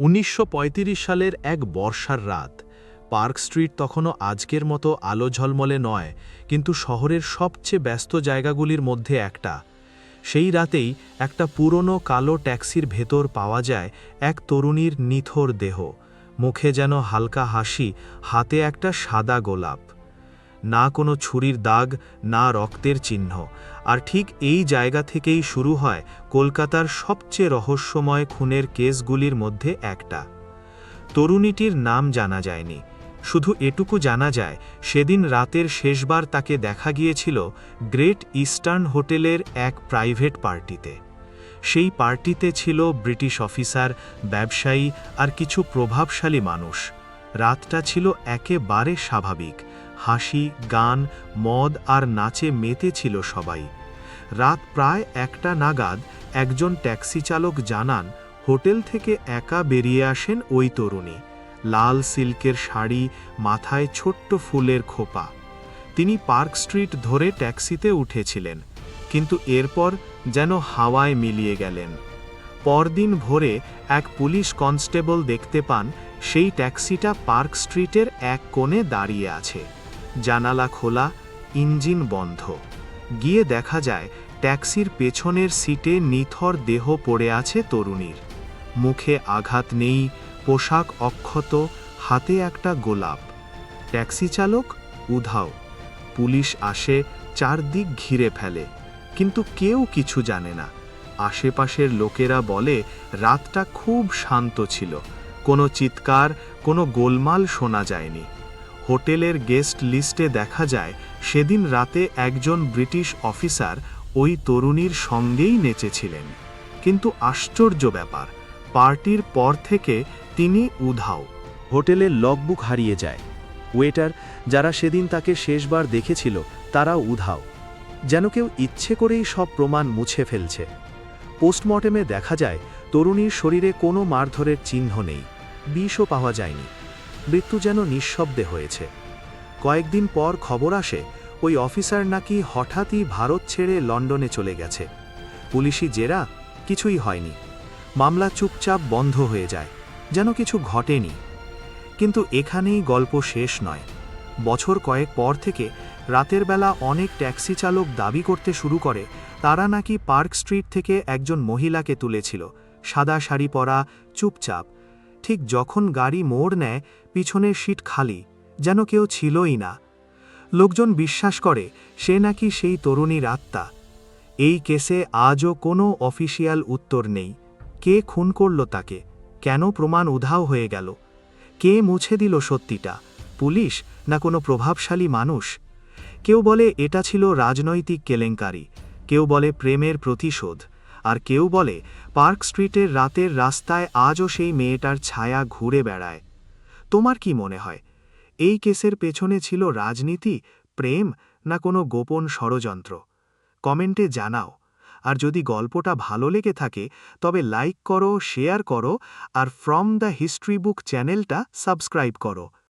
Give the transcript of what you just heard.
১৯৩৫ সালের এক বর্ষার রাত। পার্ক স্ট্রিট তখনও আজকের মতো আলো ঝলমলে নয়, কিন্তু শহরের সবচেয়ে ব্যস্ত জায়গাগুলির মধ্যে একটা। সেই রাতেই একটা পুরনো কালো ট্যাক্সির ভেতর পাওয়া যায় এক তরুণীর নিথর দেহ, মুখে যেন হালকা হাসি, হাতে একটা সাদা গোলাপ। না কোনো ছুরির দাগ, না রক্তের চিহ্ন। আর ঠিক এই জায়গা থেকেই শুরু হয় কলকাতার সবচেয়ে রহস্যময় খুনের কেসগুলির মধ্যে একটা। তরুণীটির নাম জানা যায়নি, শুধু এটুকু জানা যায় সেদিন রাতের শেষবার তাকে দেখা গিয়েছিল গ্রেট ইস্টার্ন হোটেলের এক প্রাইভেট পার্টিতে। সেই পার্টিতে ছিল ব্রিটিশ অফিসার, ব্যবসায়ী আর কিছু প্রভাবশালী মানুষ। রাতটা ছিল একেবারে স্বাভাবিক। হাসি, গান, মদ আর নাচে মেতে ছিল সবাই। রাত প্রায় 1টা নাগাদ একজন ট্যাক্সি চালক জানান হোটেল থেকে একা বেরিয়ে আসেন ওই তরুণী। লাল সিল্কের শাড়ি, মাথায় ছোট্ট ফুলের খোপা। তিনি পার্ক স্ট্রিট ধরে ট্যাক্সিতে উঠেছিলেন, কিন্তু এরপর যেন হাওয়ায় মিলিয়ে গেলেন। পরদিন ভোরে এক পুলিশ কনস্টেবল দেখতে পান সেই ট্যাক্সিটা পার্ক স্ট্রিটের এক কোণে দাঁড়িয়ে আছে, জানালা খোলা, ইঞ্জিন বন্ধ। গিয়ে দেখা যায় ট্যাক্সির পেছনের সিটে নিথর দেহ পড়ে আছে তরুণীর। মুখে আঘাত নেই, পোশাক অক্ষত, হাতে একটা গোলাপ। ট্যাক্সি চালক উধাও। পুলিশ আসে, চারদিক ঘিরে ফেলে, কিন্তু কেউ কিছু জানে না। আশেপাশের লোকেরা বলে রাতটা খুব শান্ত ছিল, কোনো চিৎকার, কোনো গোলমাল শোনা যায়নি। হোটেলের গেস্ট লিস্টে দেখা যায় সেদিন রাতে একজন ব্রিটিশ অফিসার ওই তরুণীর সঙ্গেই নেচেছিলেন। কিন্তু আশ্চর্য ব্যাপার, পার্টির পর থেকে তিনি উধাও। হোটেলের লগবুক হারিয়ে যায়। ওয়েটার, যারা সেদিন তাকে শেষবার দেখেছিল, তারাও উধাও, যেন কেউ ইচ্ছে করেই সব প্রমাণ মুছে ফেলছে। পোস্টমর্টেমে দেখা যায় তরুণীর শরীরে কোনো মারধরের চিহ্ন নেই, বিষও পাওয়া যায়নি। মৃত্যু যেন নিঃশব্দে হয়েছে। কয়েকদিন পর খবর আসে ওই অফিসার নাকি হঠাৎই ভারত ছেড়ে লন্ডনে চলে গেছে। পুলিশি জেরা, কিছুই হয়নি। মামলা চুপচাপ বন্ধ হয়ে যায়, যেন কিছু ঘটেনি। কিন্তু এখানেই গল্প শেষ নয়। বছর কয়েক পর থেকে রাতের বেলা অনেক ট্যাক্সি চালক দাবি করতে শুরু করে তারা নাকি পার্ক স্ট্রিট থেকে একজন মহিলাকে তুলেছিল, সাদা শাড়ি পরা, চুপচাপ। ঠিক যখন গাড়ি মোড় নেয়, পিছনের সিট খালি, যেন কেউ ছিলই না। লোকজন বিশ্বাস করে সে নাকি সেই তরুণীর আত্মা। এই কেসে আজও কোনো অফিসিয়াল উত্তর নেই। কে খুন করল তাকে? কেন প্রমাণ উধাও হয়ে গেল? কে মুছে দিল সত্যিটা? পুলিশ না কোনো প্রভাবশালী মানুষ? কেউ বলে এটা ছিল রাজনৈতিক কেলেঙ্কারি, কেউ বলে প্রেমের প্রতিশোধ, আর কেউ বলে পার্ক স্ট্রিটের রাতের রাস্তায় আজও সেই মেয়েটার ছায়া ঘুরে বেড়ায়। তোমার কি মনে হয়, এই কেসের পেছনে ছিল রাজনীতি, প্রেম, না কোনো গোপন ষড়যন্ত্র? কমেন্টে জানাও। আর যদি গল্পটা ভালো লেগে থাকে তবে লাইক করো, শেয়ার করো, আর ফ্রম দ্য হিস্ট্রি বুক চ্যানেলটা সাবস্ক্রাইব করো।